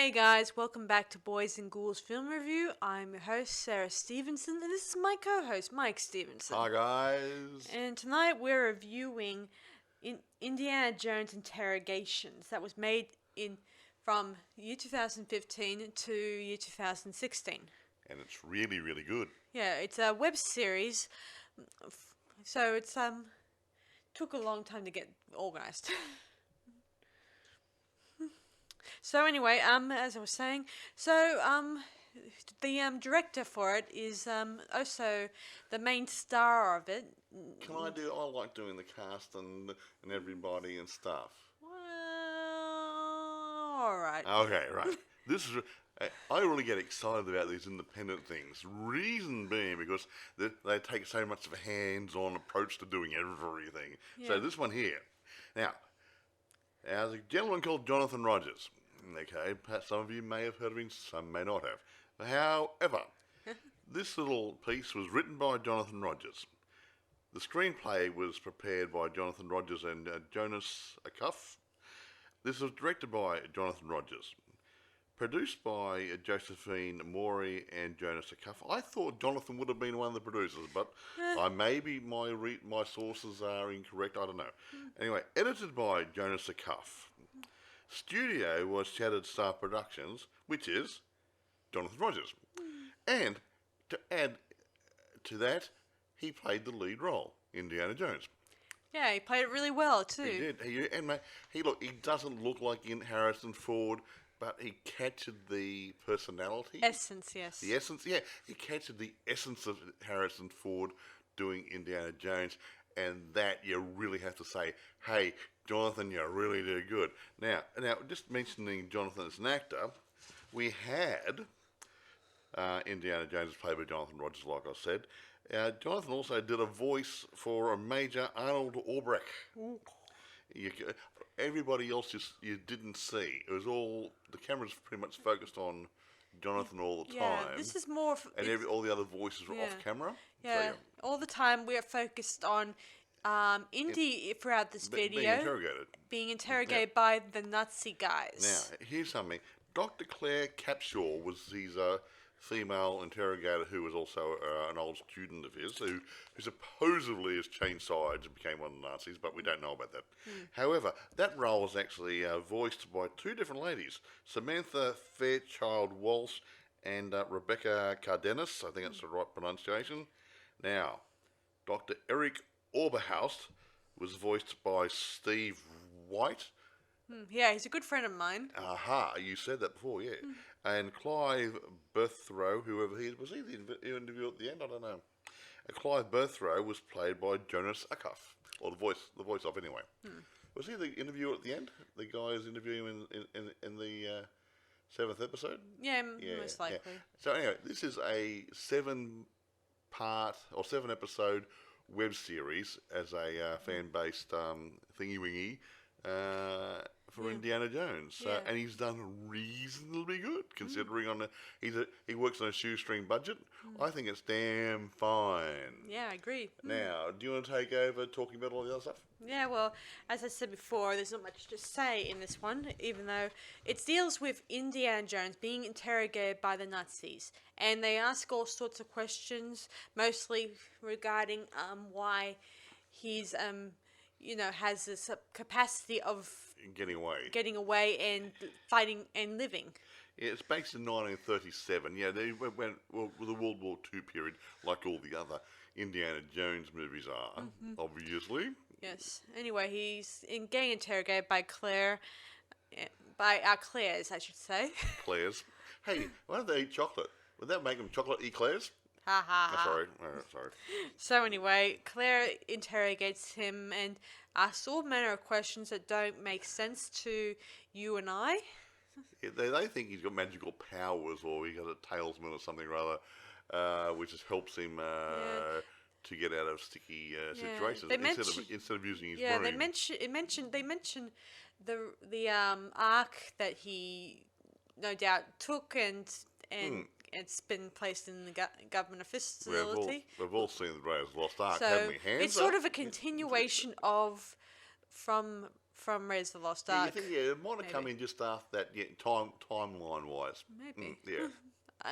Hey guys, welcome back to Boys and Ghouls Film Review. I'm your host, Sarah Stephenson, and this is my co-host, Mike Stephenson. Hi guys. And tonight we're reviewing Indiana Jones Interrogations that was made from year 2015 to year 2016. And it's really, really good. Yeah, it's a web series, so it's took a long time to get organized. So anyway, as I was saying, the director for it is also the main star of it. I like doing the cast and everybody and stuff. Well, all right. Okay, right. This is. I really get excited about these independent things. Reason being because they take so much of a hands-on approach to doing everything. Yeah. So this one here. Now, there's a gentleman called Jonathan Rogers. Okay, perhaps some of you may have heard of him, some may not have. However, this little piece was written by Jonathan Rogers. The screenplay was prepared by Jonathan Rogers and Jonas Acuff. This was directed by Jonathan Rogers. Produced by Josephine Maury and Jonas Acuff. I thought Jonathan would have been one of the producers, but maybe my sources are incorrect, I don't know. Anyway, edited by Jonas Acuff. Studio was Shattered Star Productions, which is Jonathan Rogers. And to add to that, he played the lead role, Indiana Jones. Yeah, he played it really well too. He did. He doesn't look like Harrison Ford, but he captured the personality. Essence, yes. The essence, yeah. He captured the essence of Harrison Ford doing Indiana Jones, and that you really have to say, hey, Jonathan, you really do good. Now, just mentioning Jonathan as an actor, we had Indiana Jones played by Jonathan Rogers, like I said. Jonathan also did a voice for a Major Arnold Albrecht. Everybody else you didn't see. It was all the cameras pretty much focused on Jonathan all the time. Yeah, this is more. All the other voices were off camera. Yeah, so, all the time we are focused on Indy throughout this video being interrogated by the Nazi guys. Now, here's something. Dr. Claire Capshaw was his female interrogator who was also an old student of his who supposedly has changed sides and became one of the Nazis, but we don't know about that. However, that role was actually voiced by two different ladies, Samantha Fairchild-Walsh and Rebecca Cardenas. I think that's the right pronunciation. Now, Dr. Eric Oberhaus was voiced by Steve White. Yeah, he's a good friend of mine. Aha, you said that before, yeah. And Clive Berthrow, whoever he was, he the interview at the end? I don't know. Clive Berthrow was played by Jonas Acuff, or the voice of anyway. Was he the interviewer at the end? The guy who's interviewing in the 7th episode? Yeah, most likely. Yeah. So anyway, this is a 7-part or 7-episode web series as a fan-based thingy-wingy for Indiana Jones, and he's done reasonably good considering he works on a shoestring budget. I think it's damn fine. Yeah, I agree. Now, do you want to take over talking about all the other stuff? Yeah, well, as I said before, there's not much to say in this one, even though it deals with Indiana Jones being interrogated by the Nazis, and they ask all sorts of questions, mostly regarding why he's has this capacity of getting away and fighting and living. Yeah, it's based in 1937. Yeah, they went with the World War II period, like all the other Indiana Jones movies are, obviously. Yes. Anyway, he's getting interrogated by Claire's, I should say. Claire's. Hey, why don't they eat chocolate? Would that make them chocolate eclairs? Ha ha ha. Sorry. So anyway, Claire interrogates him and asks all manner of questions that don't make sense to you and I. Yeah, they think he's got magical powers, or he got a talisman or something or other, which just helps him to get out of sticky situations instead of using his brain. Yeah, they mention the ark that he no doubt took and it's been placed in the government facility. We've all seen the Raiders of the Lost Ark, so haven't we? It's sort of a continuation of from from Raiders of the Lost Yeah, Ark. you think it might have come maybe. in just after that, timeline wise. Maybe. Yeah.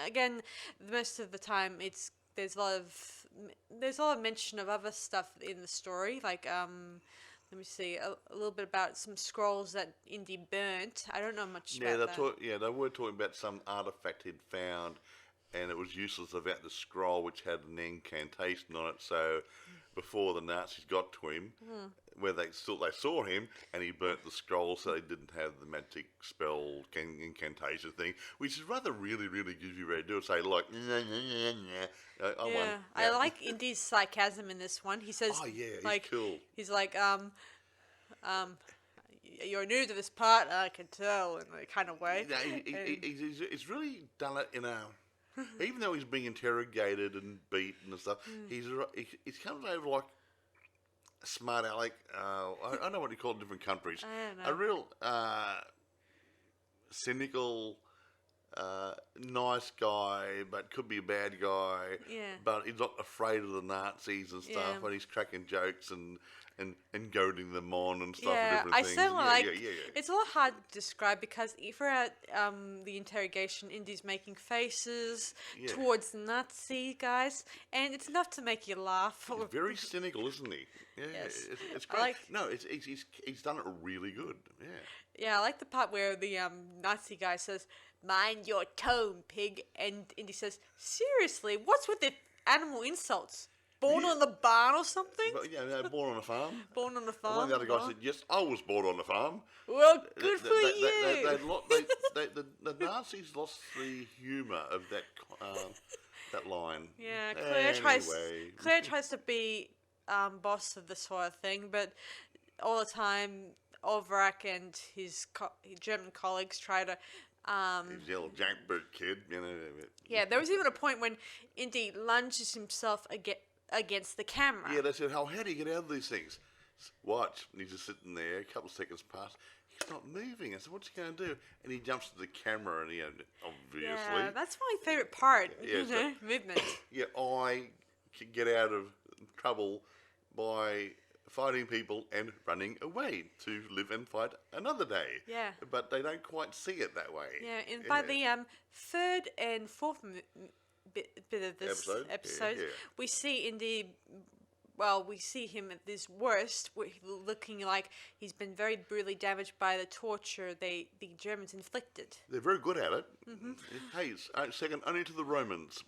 Again, most of the time there's a lot of mention of other stuff in the story, like let me see a little bit about some scrolls that Indy burnt. I don't know much Yeah, about that. they were talking about some artifact he'd found, and it was useless about the scroll, which had an incantation on it. So, before the Nazis got to him, where they saw him, and he burnt the scroll, so they didn't have the magic spell incantation thing, which is rather really gives you ready to do it. Say like, I won. Yeah, I like Indy's sarcasm in this one. He says, Oh yeah, he's like, cool. he's like, you're new to this part, I can tell, in a kind of way. He's really done it in a. Even though he's being interrogated and beaten and stuff, he's comes over like a smart aleck. I don't know what you call it in different countries. I don't know. A real cynical, nice guy, but could be a bad guy. Yeah. But he's not afraid of the Nazis and stuff, Yeah. and he's cracking jokes and goading them on and stuff. Yeah, and different I things. certainly like. Yeah. It's a lot hard to describe because throughout the interrogation, Indy's making faces Yeah. towards the Nazi guys, and it's enough to make you laugh. He's very cynical, isn't he? Yeah, Yes. it's I great. like- No, he's done it really good. Yeah. Yeah, I like the part where the Nazi guy says, "Mind your tone, pig," and Indy says, "Seriously, what's with the animal insults? Born on the barn or something? But yeah, they're born on a farm. Born on the And farm?" one of the other guys Oh. said, "Yes, I was born on the farm." Well, good for you. The Nazis lost the humour of that line. Yeah, Anyway. Claire tries to be boss of this sort of thing, but all the time, Overak and his German colleagues try to. He's the old jackbird kid, you know. Yeah, there was even a point when Indy lunges himself against the camera. Yeah, they said, how do you get out of these things? Watch. And he's just sitting there, a couple of seconds pass. He's not moving. I said, what's he going to do? And he jumps to the camera and obviously. Yeah, that's my favorite part. Yeah, so- Movement. Yeah, I can get out of trouble by fighting people and running away to live and fight another day. Yeah. But they don't quite see it that way. Yeah, and by the third and fourth bit of this Episode? Yeah. we see Indy. Well, we see him at his worst, looking like he's been very brutally damaged by the torture the Germans inflicted. They're very good at it. Mm-hmm. Hey, it's second only to the Romans.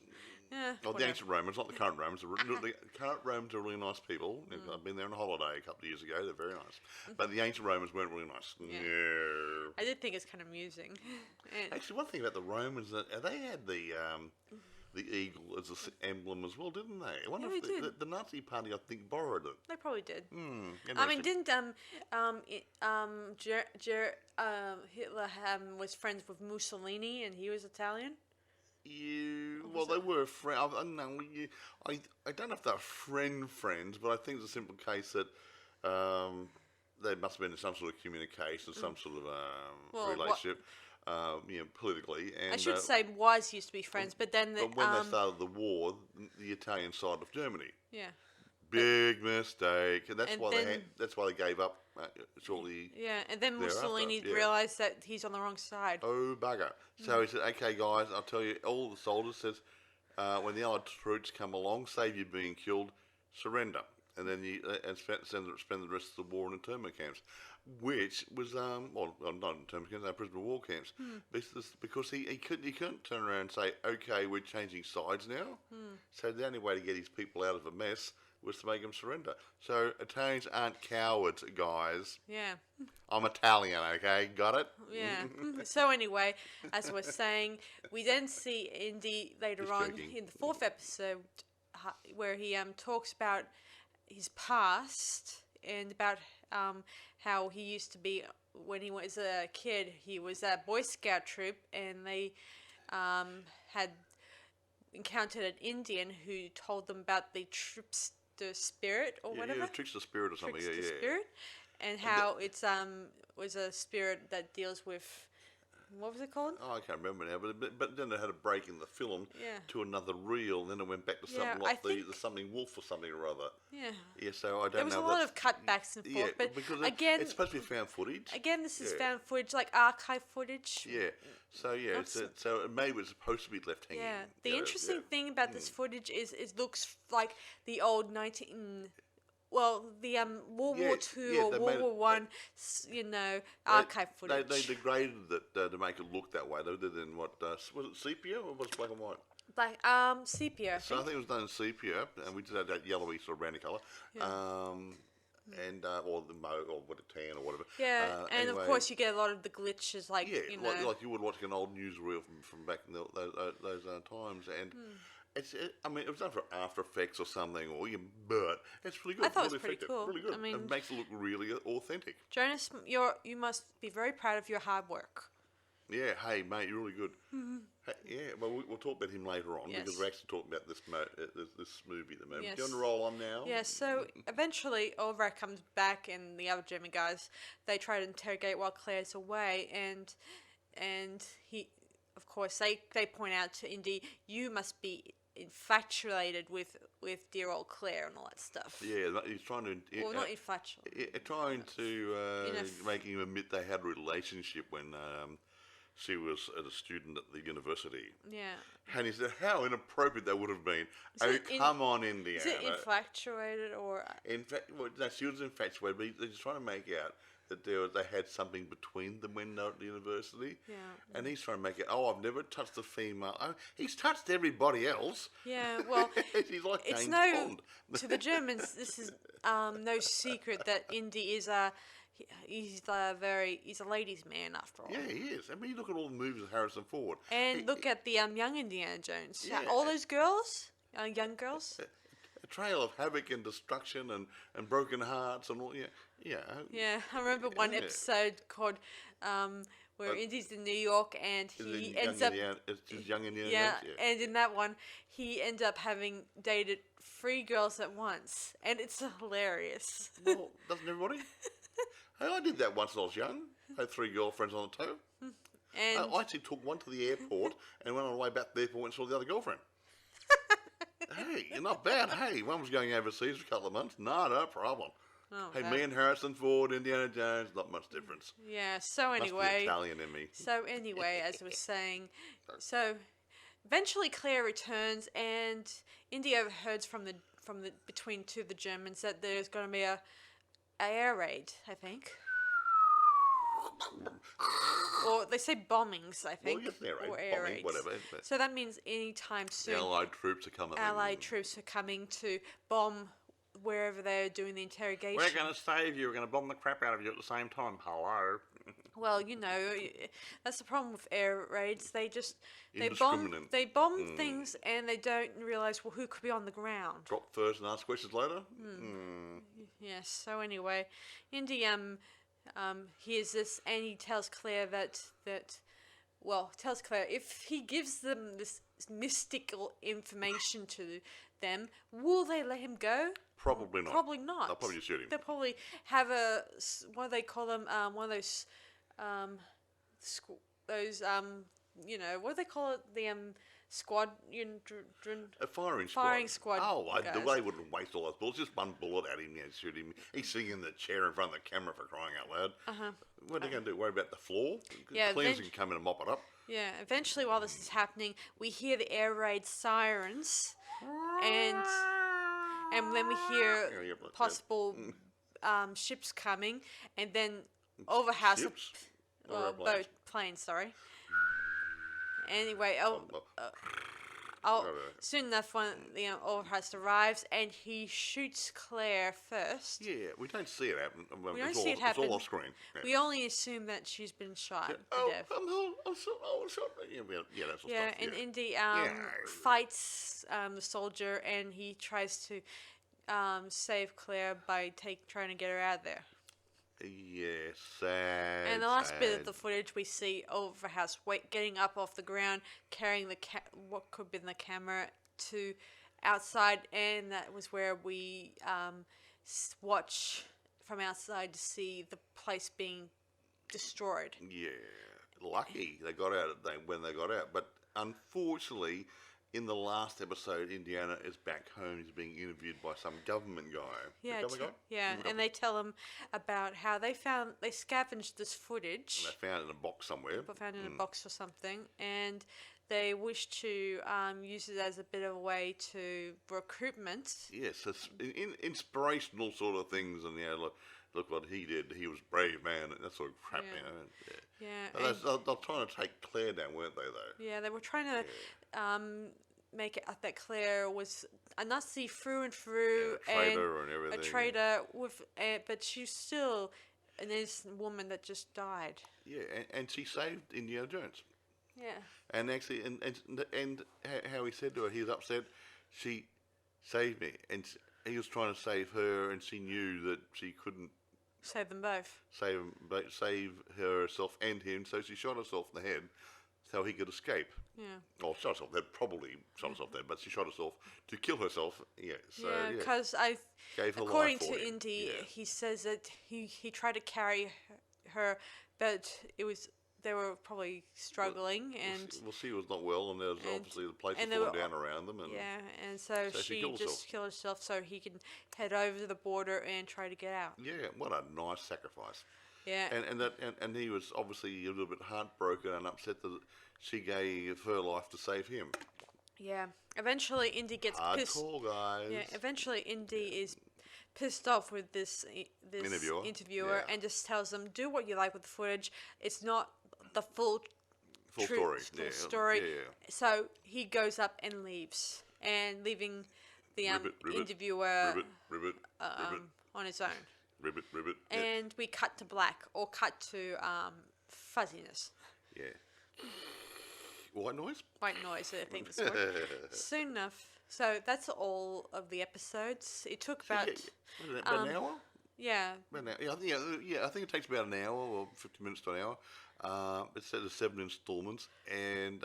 Yeah, Not the ancient Romans, not the current Romans. The current Romans are really nice people. I've been there on a holiday a couple of years ago. They're very nice. But the ancient Romans weren't really nice. Yeah. No. I did think it's kind of amusing. And Actually, one thing about the Romans, they had the eagle as an emblem as well, didn't they? I wonder Yeah, if they did. the Nazi party, I think, borrowed it. they probably did. I Interesting. mean, didn't Hitler was friends with Mussolini and he was Italian? Well, they were friends. I don't know if they're friends, but I think it's a simple case that there must have been some sort of communication, some sort of Well, relationship, politically. And, I should say used to be friends, but then but when they started the war, the Italian side of Germany, yeah. big mistake, and that's And why then- that's why they gave up shortly. Yeah, and then Thereafter, Mussolini yeah. realized that he's on the wrong side. Oh, bugger. So he said, okay, guys, I'll tell you, all the soldiers says, when the Allied troops come along, save you being killed, surrender. And then spend the rest of the war in internment camps, which was, not internment camps, prisoner of war camps. Because he couldn't turn around and say, okay, we're changing sides now. So the only way to get his people out of a mess was to make them surrender. So Italians aren't cowards, guys. Yeah, I'm Italian, okay? Got it? yeah. So anyway, as we're saying, we then see Indy later Just on joking. in the fourth episode where he talks about his past and about how he used to be when he was a kid. He was at Boy Scout troop, and they had encountered an Indian who told them about the trickster spirit or whatever. Yeah, trickster spirit or something. Trickster Yeah. spirit, and how it's was a spirit that deals with what was it called? Oh, I can't remember now, but then they had a break in the film Yeah. to another reel, and then it went back to Yeah, something I like think- the something wolf or something or other. Yeah. Yeah, so I don't know. There was a lot of cutbacks and forth, but because again, it's supposed to be found footage. Again, this is Yeah. found footage, like archive footage. Yeah, so so maybe it's supposed to be left hanging. Yeah. The you know, interesting yeah. thing about this footage is it looks like the old World Yeah, War Two yeah, or they World made War it- One, archive footage. They degraded it to make it look that way. They did it in what was it sepia or was it black and white? Like sepia. So I think it was done in sepia, and we just had that yellowy sort of browny colour. And or the mauve or what a tan or whatever. Yeah, and anyway, of course you get a lot of the glitches, like yeah, you know. like you would watch an old newsreel from back in those times, and I mean, it was done for After Effects or something, but it's really good. I thought it was really pretty effective, cool. Really good. I mean- it makes it look really authentic. Jonas, you must be very proud of your hard work. Yeah, hey mate, you're really good. Hey, yeah, well we'll talk about him later on Yes. because we're actually talking about this movie at the moment. Yes. Do you want to roll on now? Yeah, so eventually Ulrich comes back and the other German guys, they try to interrogate while Claire's away, and he, of course, they point out to Indy, you must be infatuated with dear old Claire and all that stuff. Yeah, he's trying to. Well, not infatuated. Trying to Enough. make him admit they had a relationship when she was a student at the university. Yeah. And he said, how inappropriate that would have been. it Come on, Indiana. Is it infatuated or... In fact, well, no, she was infatuated, but they're just trying to make out that they had something between them when they were at the university. Yeah. And he's trying to make it, I've never touched a female. Oh, he's touched everybody else. Yeah, well, He's like it's James no... Bond. To the Germans, this is no secret that Indy is he's a ladies' man after all. Yeah, he is. I mean, you look at all the movies of Harrison Ford. And look at the young Indiana Jones. Yeah. All those girls, young girls. A trail of havoc and destruction and broken hearts and all. Yeah. Yeah, I remember one episode called where Indy's in New York and he ends up It's just young Indiana yeah, Jones, and in that one he ends up having dated 3 girls at once, and it's hilarious. Well, doesn't everybody? Hey, I did that once when I was young. I had 3 girlfriends on the toe. And I actually took one to the airport and went on the way back to the airport and saw the other girlfriend. Hey, you're not bad. Hey, one was going overseas for a couple of months. Not a problem. oh, Hey, God. me and Harrison Ford, Indiana Jones, not much difference. Yeah. So Must be anyway. Italian in me. So anyway, as I was saying, so eventually Claire returns, and Indy overhears from the between two of the Germans that there's going to be a air raid, I think, or they say bombings, I think, yes, air raid, or air bombing, raids. whatever, but- So that means anytime soon, Allied troops are coming. Allied troops are coming to bomb wherever they're doing the interrogation. We're going to save you. We're going to bomb the crap out of you at the same time. Hello. Well, you know, that's the problem with air raids. They bomb Indiscriminate. things, and they don't realize, well, who could be on the ground. Drop first and ask questions later. Yes. So anyway, Indy hears this, and he tells Claire tells Claire if he gives them this mystical information to them, will they let him go? Probably not. Probably not. They'll probably shoot him. They'll probably have what do they call them? One of those, what do they call it? The squad. A firing squad. Firing squad The guys. way wouldn't waste all those bullets. Just one bullet at him, shoot him. He's sitting in the chair in front of the camera for crying out loud. What are they going to do? Worry about the floor? Yeah, Cleaners then- can come in and mop it up. Yeah. Eventually, while this is happening, we hear the air raid sirens, and then we hear Yeah, but- possible ships coming, and then Overhouse Ships? Or boat airplanes? planes. Sorry. Anyway, Right. soon enough, when the Overhouse arrives, and he shoots Claire first. Yeah, we don't see it happen. We don't see it happen. It's all off screen. Yeah. We only assume that she's been shot to death. I'm sorry. Yeah, that's all Yeah, stuff. and Indy Yeah. fights the soldier, and he tries to save Claire by trying to get her out of there. Yes, sad. And the last bit of sad. the footage, we see Overhouse getting up off the ground, carrying what could have been the camera to outside, and that was where we watch from outside to see the place being destroyed. Yeah. lucky they got out when they got out. But unfortunately, in the last episode, Indiana is back home. He's being interviewed by some government guy. Yeah, Government guy? yeah, and they tell him about how they scavenged this footage. And they found it in a box somewhere. Found in a box or something, and they wish to use it as a bit of a way to recruitment. Yes, it's inspirational sort of things, and look what he did. He was a brave man, and that sort of crap, Yeah, They're trying to take Claire down, weren't they? Though. yeah, they were trying to make it that Claire was a Nazi through and through, Yeah, a traitor and everything. a traitor with, but she's still an innocent woman that just died. Yeah, and she saved Indiana Jones. Yeah. And actually, and how he said to her, he was upset. She saved me, and he was trying to save her, and she knew that she couldn't Save them both. save herself and him. So she shot herself in the head, so he could escape. Yeah. Or shot herself. They probably shot herself there, but she shot herself to kill herself. Yeah. So Yeah, because gave her according life for to him. Indy, Yeah. he says that he tried to carry her, but they were probably struggling, and She was not well, and there was obviously the place was and they falling were- down around them. And yeah, and so So she she killed just killed herself so he can head over to the border and try to get out. yeah, what a nice sacrifice. Yeah, And he was obviously a little bit heartbroken and upset that she gave her life to save him. yeah. Eventually, Indy gets pissed. Hardcore, guys. Yeah, eventually Indy is pissed off with this interviewer yeah. and just tells them, "Do what you like with the footage. It's not the full Full story. Yeah. So he goes up and leaves, and leaving the Ribbit, interviewer Ribbit. on his own. Ribbit. Yeah. And we cut to black, or cut to fuzziness. Yeah. White noise? White noise, I think that's the word. Soon enough. So that's all of the episodes. It took about About an hour? yeah. About an hour. I think it takes about an hour or 50 minutes to an hour. It's set as 7 installments, and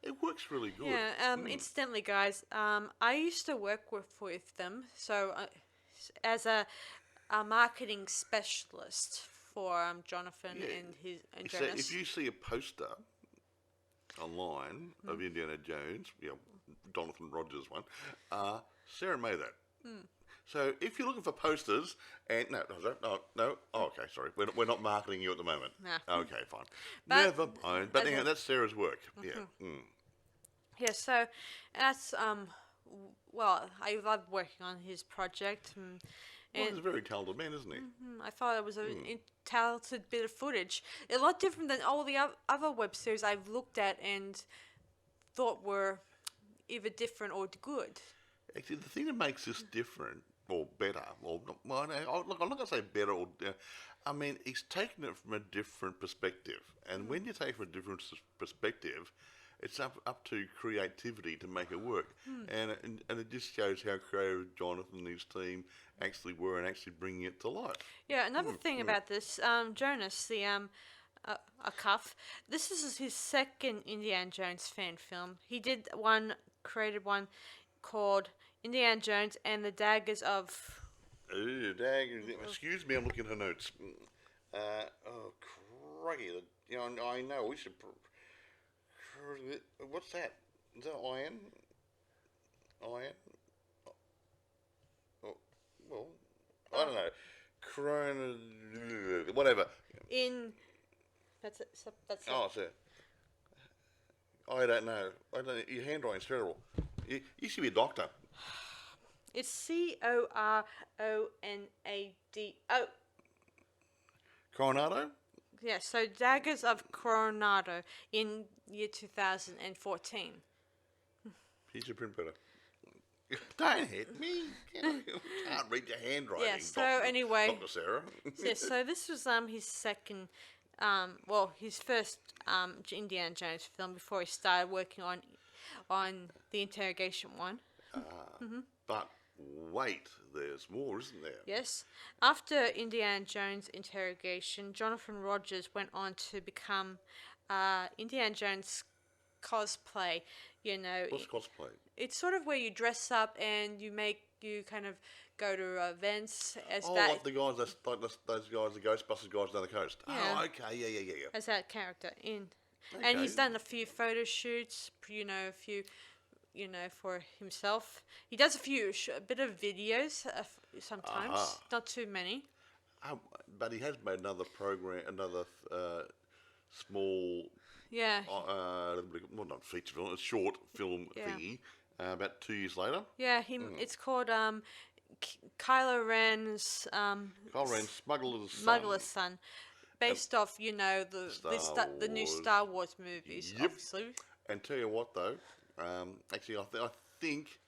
it works really good. Yeah, incidentally, guys, I used to work with them, so as a marketing specialist for Jonathan and So Jonas. if you see a poster online of Indiana Jones, Jonathan Rogers one, Sarah made that. So if you're looking for posters, and no, oh, okay, sorry, we're not marketing you at the moment. Nah. Okay, fine. But- Never mind. But anyhow, that's Sarah's work. Yeah. Yeah, so that's well, I love working on his project, Well, and he's a very talented man, isn't he? I thought it was a talented bit of footage. A lot different than all the other web series I've looked at and thought were either different or good. Actually, the thing that makes this different or better, or well, look, I'm not going to say better or. I mean, he's taken it from a different perspective, and when you take from a different perspective, it's up to creativity to make it work, and it just shows how creative Jonathan and his team actually were and actually bringing it to life. Yeah, another thing about this, Jonas, the a cuff. This is his second Indiana Jones fan film. He created one called Indiana Jones and the Daggers of. Ooh, excuse me, I'm looking at her notes. Oh, crikey! I know we should. What's that? Is that iron? Iron? Oh, well, I don't know. Corona, whatever. That's it. That's Oh, it's I don't know. Your handwriting's terrible. You should be a doctor. It's Coronado. Coronado? Yeah, so Daggers of Coronado in year 2014. Here's your print better. Don't hit me. You can't read your handwriting. Yeah, so anyway. Dr. Sarah. Yeah, so this was his second, his first Indiana Jones film before he started working on the interrogation one. But wait, there's more, isn't there? Yes. After Indiana Jones Interrogation, Jonathan Rogers went on to become Indiana Jones cosplay. What's cosplay? It's sort of where you dress up and you kind of go to events as Oh, that like the guys, those guys, the Ghostbusters guys down the coast. Yeah. Oh, okay, yeah. as that character in. And he's Okay. done a few photo shoots, a few, for himself. He does a bit of videos sometimes, Aha. not too many. Oh, but he has made another program, another small, Yeah, well, not feature film, a short film Yeah. thingy. About 2 years later, yeah. It's called Kylo Ren's Kyle Ren, Smuggler's Son. Smuggler's Son, based off the new Wars. Star Wars movies, Yep. obviously. And tell you what, though, actually, I think,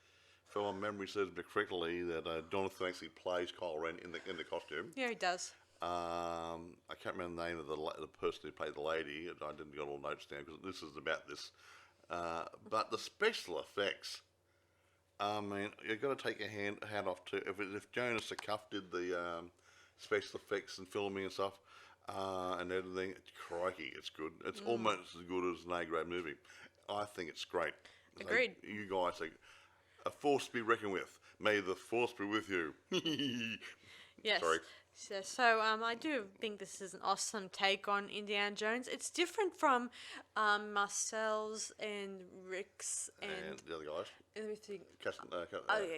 if my memory serves me correctly, that Jonathan actually plays Kyle Ren in the costume. Yeah, he does. I can't remember the name of the person who played the lady. I didn't get all notes down because this is about this. But the special effects, I mean, you've got to take your hat off to if Jonas Cuff did the special effects and filming and stuff and everything. Crikey, it's good. It's almost as good as an A-grade movie. I think it's great. Agreed. So you guys are a force to be reckoned with. May the force be with you. Yes. Sorry. So I do think this is an awesome take on Indiana Jones. It's different from Marcel's and Rick's And and the other guys. everything.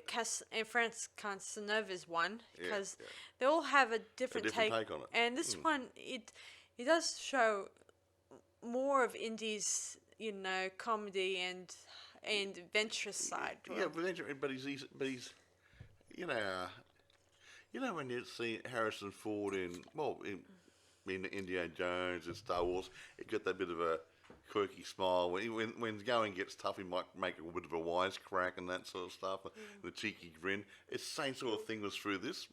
Cas- And France Casanova's one, Yeah, because yeah. they all have a different, different take on it. And this one, it does show more of Indy's, comedy and adventurous side. to Yeah, him. but he's when you see Harrison Ford in Indiana Jones and Star Wars, he got that bit of a quirky smile. When the going gets tough, he might make a bit of a wisecrack and that sort of stuff, and the cheeky grin. It's the same sort of thing was through this.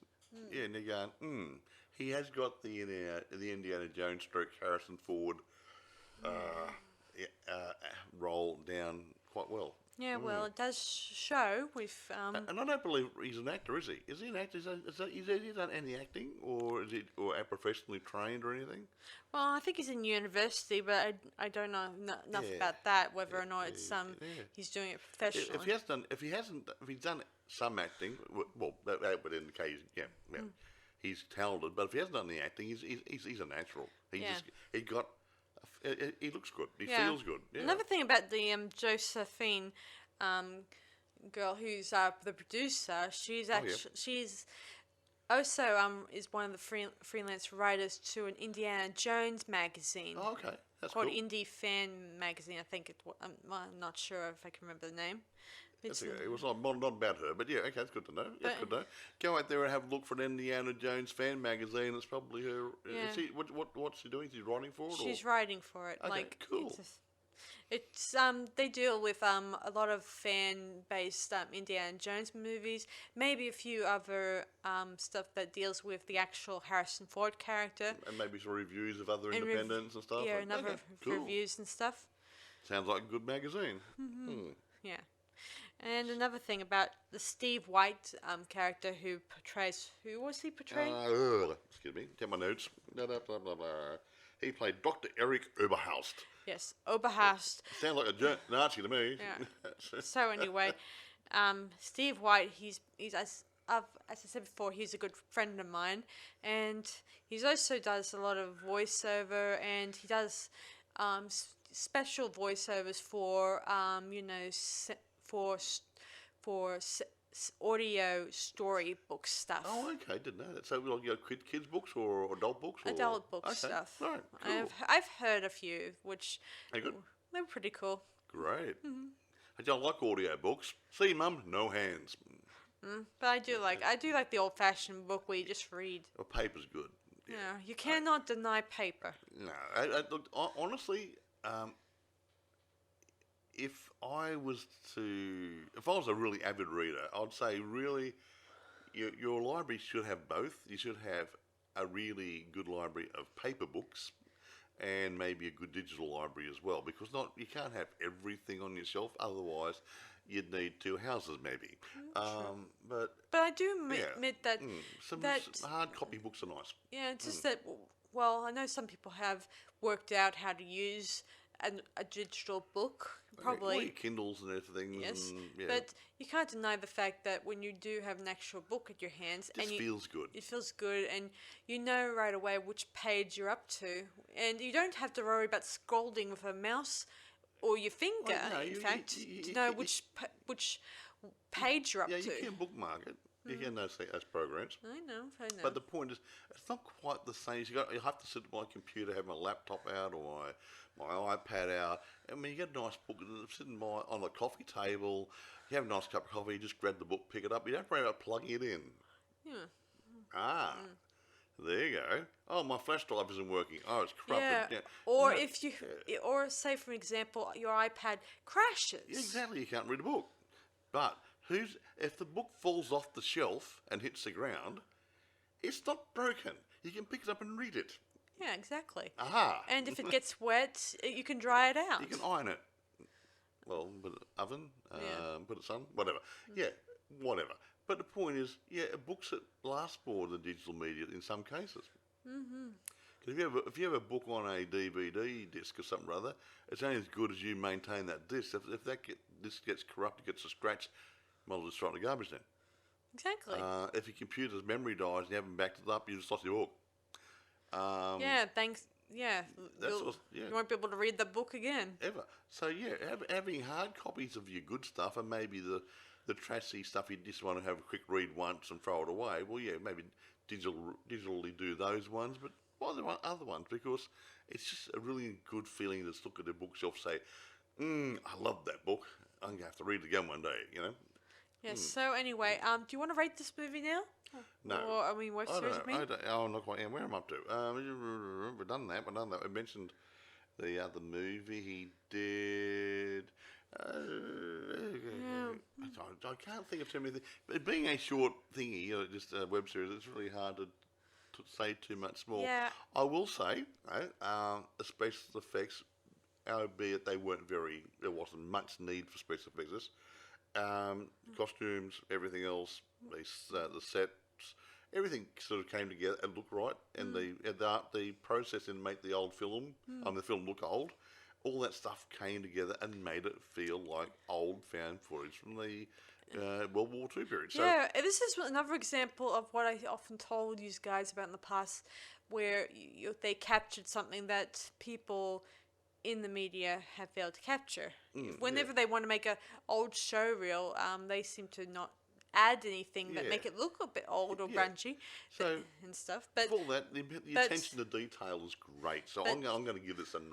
Yeah, and you're going, he has got the Indiana Jones stroke Harrison Ford role down quite well. Yeah, well, it does show with And I don't believe he's an actor, is he? Is he an actor? Is he done any acting, or is he professionally trained or anything? Well, I think he's in university, but I don't know enough about that. Whether or not it's he's doing it professionally. If he's done some acting, well, that would indicate he's talented. But if he hasn't done the acting, he's a natural. He looks good. He feels good. Yeah. Another thing about the Josephine girl who's the producer, she's also is one of the freelance writers to an Indiana Jones magazine. Oh, okay. That's called cool. Indy Fan Magazine. I think I'm not sure if I can remember the name. That's okay. It was not about her, but yeah, okay, that's good to know. That's good to know. Go out there and have a look for an Indiana Jones fan magazine. It's probably her. Yeah. What's she doing? Is she writing for it? She's writing for it. Okay, cool. It's they deal with a lot of fan-based Indiana Jones movies, maybe a few other stuff that deals with the actual Harrison Ford character. And maybe some reviews of other independents and stuff. Yeah, Like, another cool. reviews and stuff. Sounds like a good magazine. Yeah. And another thing about the Steve White character who was he portraying? Excuse me, get my notes. Blah, blah, blah, blah, blah. He played Dr. Eric Oberhaust. Yes, Oberhaust. Sounds like a Nazi to me. Yeah. So anyway, Steve White, he's as I said before, he's a good friend of mine, and he also does a lot of voiceover, and he does special voiceovers for audio storybook stuff. Oh, okay, didn't know that. So, kids' books or adult books? Or? Adult book Okay, stuff. Right, cool. I've heard a few, which Are you good? they were pretty cool. Great. I don't like audio books. See, Mum, no hands. But I do like the old-fashioned book where you just read. Well, paper's good. Yeah, you cannot deny paper. No, look, honestly, if I was a really avid reader, I'd say really, your library should have both. You should have a really good library of paper books, and maybe a good digital library as well. Because you can't have everything on your shelf. Otherwise, you'd need two houses maybe. But I do admit that some hard copy books are nice. yeah, it's just that. Well, I know some people have worked out how to use a digital book, All probably. your Kindles and everything. Yes, And, yeah, but you can't deny the fact that when you do have an actual book at your hands, it just feels good. it feels good, and you know right away which page you're up to, and you don't have to worry about scrolling with a mouse or your finger. No, in you- fact, you- to know you- which page you're up Yeah, to. you can bookmark it. You can those programs. I know. But the point is, it's not quite the same. You have to sit at my computer, have my laptop out or my iPad out. I mean, you get a nice book sitting on the coffee table. You have a nice cup of coffee. You just grab the book, pick it up. You don't worry about plugging it in. Yeah. There you go. Oh, my flash drive isn't working. Oh, it's corrupted. Yeah. Yeah. Or No, if you, or say for example, your iPad crashes. exactly, you can't read a book. But if the book falls off the shelf and hits the ground, it's not broken. You can pick it up and read it. Yeah, exactly. Aha. And if it gets wet, you can dry it out. You can iron it. Well, put it oven, put it sun, whatever. Yeah, whatever. But the point is, books that last more than digital media in some cases. Mm-hmm. If you have a book on a DVD disc or something or other, it's only as good as you maintain that disc. If that disc gets corrupted, gets a scratch, you might as well just throw it in the garbage then. Exactly. If your computer's memory dies and you haven't backed it up, you just lost your book. Yeah, thanks. Yeah, yeah. you won't be able to read the book again. Ever. So having hard copies of your good stuff and maybe the trashy stuff you just want to have a quick read once and throw it away. Well, yeah, maybe digitally do those ones, but why the other ones? Because it's just a really good feeling to just look at the bookshelf and say, I love that book. I'm going to have to read it again one day, you know? Yes, so anyway, do you want to rate this movie now? No. Or, I mean, what series of me? I'm not quite. Where am I up to? We've done that. I mentioned the other movie he did. I can't think of too many things. But being a short thingy, just a web series, it's really hard to say too much more. Yeah. I will say, the special effects, albeit there wasn't much need for special effects. Costumes, everything else, the sets, everything sort of came together and looked right. And the process in make the old film, the film look old, all that stuff came together and made it feel like old found footage from the World War II period. So, Yeah, this is another example of what I often told you guys about in the past, where they captured something that people in the media have failed to capture. Whenever they want to make a old show reel, they seem to not add anything that make it look a bit old or grungy and stuff. But all that, the attention to detail is great. So I'm going to give this a 9.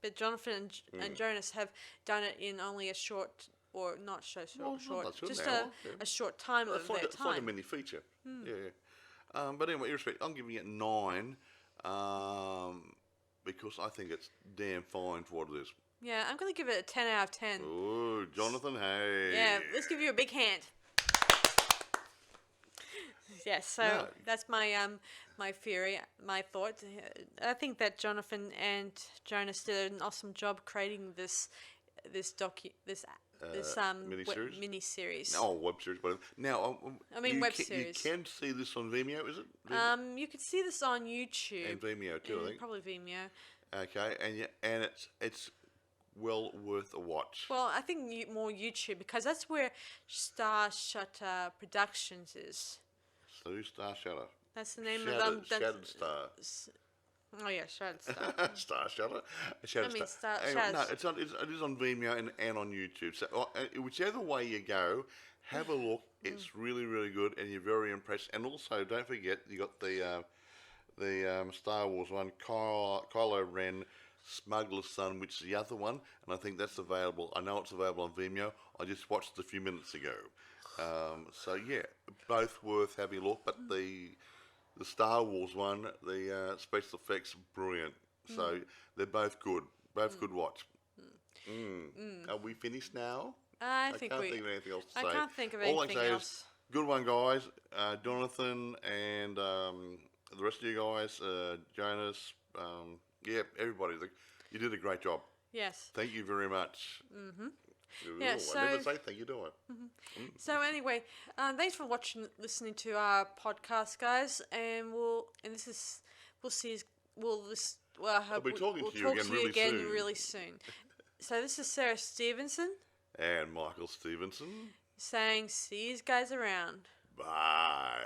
But Jonathan and Jonas have done it in only a short, or not so short, just a short time of their It's like a time. mini feature. But anyway, irrespective, I'm giving it 9 because I think it's damn fine for what it is. Yeah, I'm going to give it a 10 out of 10. Oh, Jonathan, hey. Yeah, let's give you a big hand. Yes, so that's my my theory, my thought. I think that Jonathan and Jonas did an awesome job creating this miniseries? mini-series. Oh, web series, whatever. Now, I mean web series. You can see this on Vimeo, is it? You could see this on YouTube. And Vimeo too, I think. Probably Vimeo. Okay, and it's well worth a watch. Well, I think more YouTube, because that's where Star Shutter Productions is. Star Shutter. That's the name Shattered, of them. Shattered Star. Oh yeah, Shattered Star. Star Shutter. Shattered mean, Star. Shattered. No, it is on Vimeo and on YouTube. So whichever way you go, have a look. It's really, really good, and you're very impressed. And also, don't forget, you got the Star Wars one, Kylo Ren, Smuggler's Son, which is the other one, and I think that's available. I know it's available on Vimeo. I just watched it a few minutes ago. So yeah, both worth having a look. But the Star Wars one, the special effects, brilliant. So they're both good. Both good watch. Are we finished now? I can't think of anything else to say. I can't think of All I anything can say else. is, good one, guys. Jonathan and the rest of you guys, Jonas, everybody. You did a great job. Yes. Thank you very much. Yeah, I never say thank you, do I? So anyway, thanks for listening to our podcast, guys, and we'll see Well, I hope be talking we'll to you talk again to you really again soon. really soon. So this is Sarah Stephenson And Michael Stephenson. saying, see you guys around. Bye.